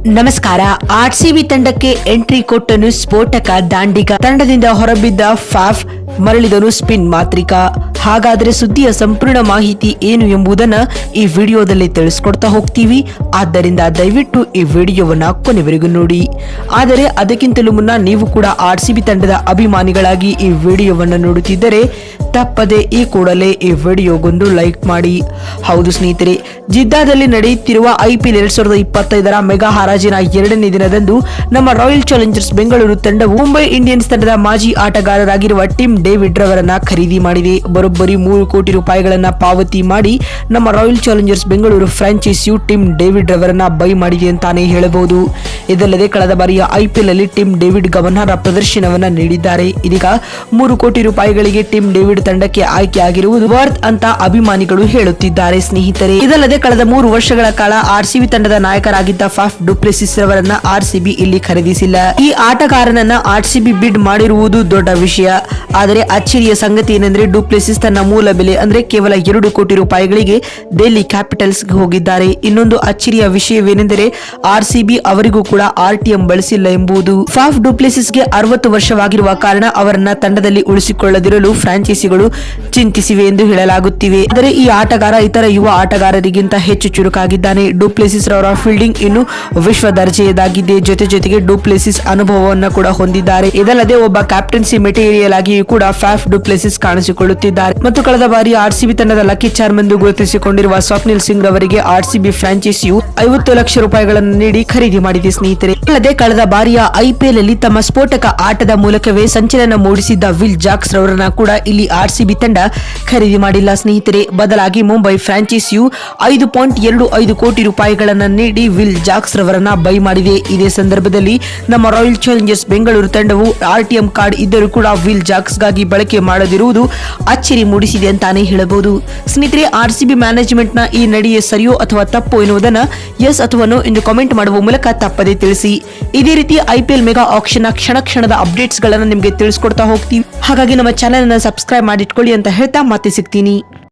ನಮಸ್ಕಾರ. ಆರ್ಸಿಬಿ ತಂಡಕ್ಕೆ ಎಂಟ್ರಿ ಕೊಟ್ಟನು ಸ್ಫೋಟಕ ದಾಂಡಿಗ. ತಂಡದಿಂದ ಹೊರಬಿದ್ದ ಫಾಫ್, ಮರಳಿದನು ಸ್ಪಿನ್ ಮಾಂತ್ರಿಕ. ಹಾಗಾದರೆ ಸುದ್ದಿಯ ಸಂಪೂರ್ಣ ಮಾಹಿತಿ ಏನು ಎಂಬುದನ್ನ ಈ ವಿಡಿಯೋದಲ್ಲಿ ತಿಳಿಸ್ಕೊಡ್ತಾ ಹೋಗ್ತೀವಿ. ಆದ್ದರಿಂದ ದಯವಿಟ್ಟು ಈ ವಿಡಿಯೋವನ್ನ ಕೊನೆವರೆಗೂ ನೋಡಿ. ಆದರೆ ಅದಕ್ಕಿಂತಲೂ ಮುನ್ನ ನೀವು ಕೂಡ ಆರ್ಸಿಬಿ ತಂಡದ ಅಭಿಮಾನಿಗಳಾಗಿ ಈ ವಿಡಿಯೋವನ್ನ ನೋಡುತ್ತಿದ್ದರೆ ತಪ್ಪದೆ ಈ ಕೂಡಲೇ ಈ ವಿಡಿಯೋಗೊಂದು ಲೈಕ್ ಮಾಡಿ. ಹೌದು ಸ್ನೇಹಿತರೆ, ಜಿದ್ದಾದಲ್ಲಿ ನಡೆಯುತ್ತಿರುವ IPL 2025ರ ಮೆಗಾ ಹರಾಜಿನ 2ನೇ ದಿನದಂದು ನಮ್ಮ ರಾಯಲ್ ಚಾಲೆಂಜರ್ಸ್ ಬೆಂಗಳೂರು ತಂಡವು ಮುಂಬೈ ಇಂಡಿಯನ್ಸ್ ತಂಡದ ಮಾಜಿ ಆಟಗಾರರಾಗಿರುವ ಟಿಮ್ ಡೇವಿಡ್ ರವರನ್ನ ಖರೀದಿ ಮಾಡಿದೆ. ಬರೋಬ್ಬರಿ 3 ಕೋಟಿ ರೂಪಾಯಿಗಳನ್ನ ಪಾವತಿ ಮಾಡಿ ನಮ್ಮ ರಾಯಲ್ ಚಾಲೆಂಜರ್ಸ್ ಬೆಂಗಳೂರು ಫ್ರಾಂಚೈಸಿಯು ಟಿಮ್ ಡೇವಿಡ್ ರವರನ್ನ ಬೈ ಮಾಡಿದೆ ಅಂತಾನೆ ಹೇಳಬಹುದು. ಇದಲ್ಲದೆ ಕಳೆದ ಬಾರಿಯ IPL ಅಲ್ಲಿ ಟಿಮ್ ಡೇವಿಡ್ ಗಮನಾರ್ಹ ಪ್ರದರ್ಶನವನ್ನ ನೀಡಿದ್ದಾರೆ. ಇದೀಗ 3 ಕೋಟಿ ರೂಪಾಯಿಗಳಿಗೆ ಟಿಮ್ ಡೇವಿಡ್ ತಂಡಕ್ಕೆ ಆಯ್ಕೆಯಾಗಿರುವುದು ವರ್ತ್ ಅಂತ ಅಭಿಮಾನಿಗಳು ಹೇಳುತ್ತಿದ್ದಾರೆ ಸ್ನೇಹಿತರೆ. ಇದಲ್ಲದೆ ಕಳೆದ 3 ವರ್ಷಗಳ ಕಾಲ ಆರ್ಸಿಬಿ ತಂಡದ ನಾಯಕರಾಗಿದ್ದ ಫಾಫ್ ಡು ಪ್ಲೆಸಿಸ್ ರವರನ್ನ ಆರ್ಸಿಬಿ ಇಲ್ಲಿ ಖರೀದಿಸಿಲ್ಲ. ಈ ಆಟಗಾರನನ್ನ ಆರ್ಸಿಬಿ ಬಿಡ್ ಮಾಡಿರುವುದು ದೊಡ್ಡ ವಿಷಯ. ಆದರೆ ಅಚ್ಚರಿಯ ಸಂಗತಿ ಏನೆಂದ್ರೆ ಡು ಪ್ಲೆಸಿಸ್ ತನ್ನ ಮೂಲ ಬೆಲೆ ಅಂದ್ರೆ ಕೇವಲ 2 ಕೋಟಿ ರೂಪಾಯಿಗಳಿಗೆ ಡೆಲ್ಲಿ ಕ್ಯಾಪಿಟಲ್ಸ್ ಹೋಗಿದ್ದಾರೆ. ಇನ್ನೊಂದು ಅಚ್ಚರಿಯ ವಿಷಯವೇನೆಂದರೆ ಆರ್ಸಿಬಿ ಅವರಿಗೂ ಕೂಡ RTM ಬಳಸಿಲ್ಲ ಎಂಬುದು. ಫಾಫ್ ಡು ಪ್ಲೆಸಿಸ್ಗೆ 60 ವರ್ಷವಾಗಿರುವ ಕಾರಣ ಅವರನ್ನ ತಂಡದಲ್ಲಿ ಉಳಿಸಿಕೊಳ್ಳದಿರಲು ಫ್ರಾಂಚೈಸಿಗಳು ಚಿಂತಿಸಿವೆ ಎಂದು ಹೇಳಲಾಗುತ್ತಿವೆ. ಆದರೆ ಈ ಆಟಗಾರ ಇತರ ಯುವ ಆಟಗಾರರಿಗಿಂತ ಹೆಚ್ಚು ಚುರುಕಾಗಿದ್ದಾನೆ. ಡು ಪ್ಲೆಸಿಸ್ ರವರ ಫೀಲ್ಡಿಂಗ್ ಇನ್ನು ವಿಶ್ವ ದರ್ಜೆಯದಾಗಿದೆ. ಜೊತೆಗೆ ಡು ಪ್ಲೆಸಿಸ್ ಅನುಭವವನ್ನು ಕೂಡ ಹೊಂದಿದ್ದಾರೆ. ಇದಲ್ಲದೆ ಒಬ್ಬ ಕ್ಯಾಪ್ಟನ್ಸಿ ಮೆಟೀರಿಯಲ್ ಆಗಿಯೂ ಕೂಡ ಫಾಫ್ ಡು ಪ್ಲೆಸಿಸ್ ಕಾಣಿಸಿಕೊಳ್ಳುತ್ತಿದ್ದಾರೆ. ಮತ್ತು ಕಳೆದ ಬಾರಿ ಆರ್ಸಿಬಿ ತಂಡದ ಲಕ್ಕಿ ಚಾರ್ಮ್ ಎಂದು ಗುರುತಿಸಿಕೊಂಡಿರುವ ಸ್ವಪ್ನಿಲ್ ಸಿಂಗ್ ರವರಿಗೆ ಆರ್ಸಿಬಿ ಫ್ರಾಂಚೈಸಿಯು 50 ಲಕ್ಷ ರೂಪಾಯಿಗಳನ್ನು ನೀಡಿ ಖರೀದಿ ಮಾಡಿದೆ ಸ್ನೇಹಿತರೆ. ಅಲ್ಲದೆ ಕಳೆದ ಬಾರಿಯ IPL ಅಲ್ಲಿ ತಮ್ಮ ಸ್ಫೋಟಕ ಆಟದ ಮೂಲಕವೇ ಸಂಚಲನ ಮೂಡಿಸಿದ್ದ ವಿಲ್ ಜಾಕ್ಸ್ ರವರನ್ನ ಕೂಡ ಇಲ್ಲಿ ಆರ್ಸಿಬಿ ತಂಡ ಖರೀದಿ ಮಾಡಿಲ್ಲ ಸ್ನೇಹಿತರೆ. ಬದಲಾಗಿ ಮುಂಬೈ ಫ್ರಾಂಚೈಸಿಯು 5.25 ಕೋಟಿ ರೂಪಾಯಿಗಳನ್ನು ನೀಡಿ ವಿಲ್ ಜಾಕ್ಸ್ ರವರನ್ನ ಬೈ ಮಾಡಿದೆ. ಇದೇ ಸಂದರ್ಭದಲ್ಲಿ ನಮ್ಮ ರಾಯಲ್ ಚಾಲೆಂಜರ್ಸ್ ಬೆಂಗಳೂರು ತಂಡವು RTM ಕಾರ್ಡ್ ಇದ್ದರೂ ಕೂಡ ವಿಲ್ ಜಾಕ್ಸ್ ಗಾಗಿ ಬಳಕೆ ಮಾಡದಿರುವುದು ಅಚ್ಚರಿ ಮೂಡಿಸಿದೆ ಅಂತಾನೆ ಹೇಳಬಹುದು. ಸ್ನೇಹಿತರೆ, ಆರ್ಸಿಬಿ ಮ್ಯಾನೇಜ್ಮೆಂಟ್ ನ ಈ ನಡೆಯೇ ಸರಿಯೋ ಅಥವಾ ತಪ್ಪು ಎನ್ನುವುದನ್ನ ಎಸ್ ಅಥವಾ ನೋ ಎಂದು ಕಾಮೆಂಟ್ ಮಾಡುವ ಮೂಲಕ ತಪ್ಪದೇ ತಿಳಿಸಿ. ಇದೇ ರೀತಿ IPL ಮೆಗಾ ಆಕ್ಷನ್ ನ ಕ್ಷಣದ ಅಪ್ಡೇಟ್ಸ್ ಗಳನ್ನ ನಿಮಗೆ ತಿಳಿಸ್ಕೊಡ್ತಾ ಹೋಗ್ತೀವಿ. ಹಾಗಾಗಿ ನಮ್ಮ ಚಾನೆಲ್ ಅನ್ನು ಸಬ್ಸ್ಕ್ರೈಬ್ ಮಾಡಿಟ್ಕೊಳ್ಳಿ ಅಂತ ಹೇಳ್ತಾ ಮತ್ತೆ ಸಿಗ್ತೀನಿ.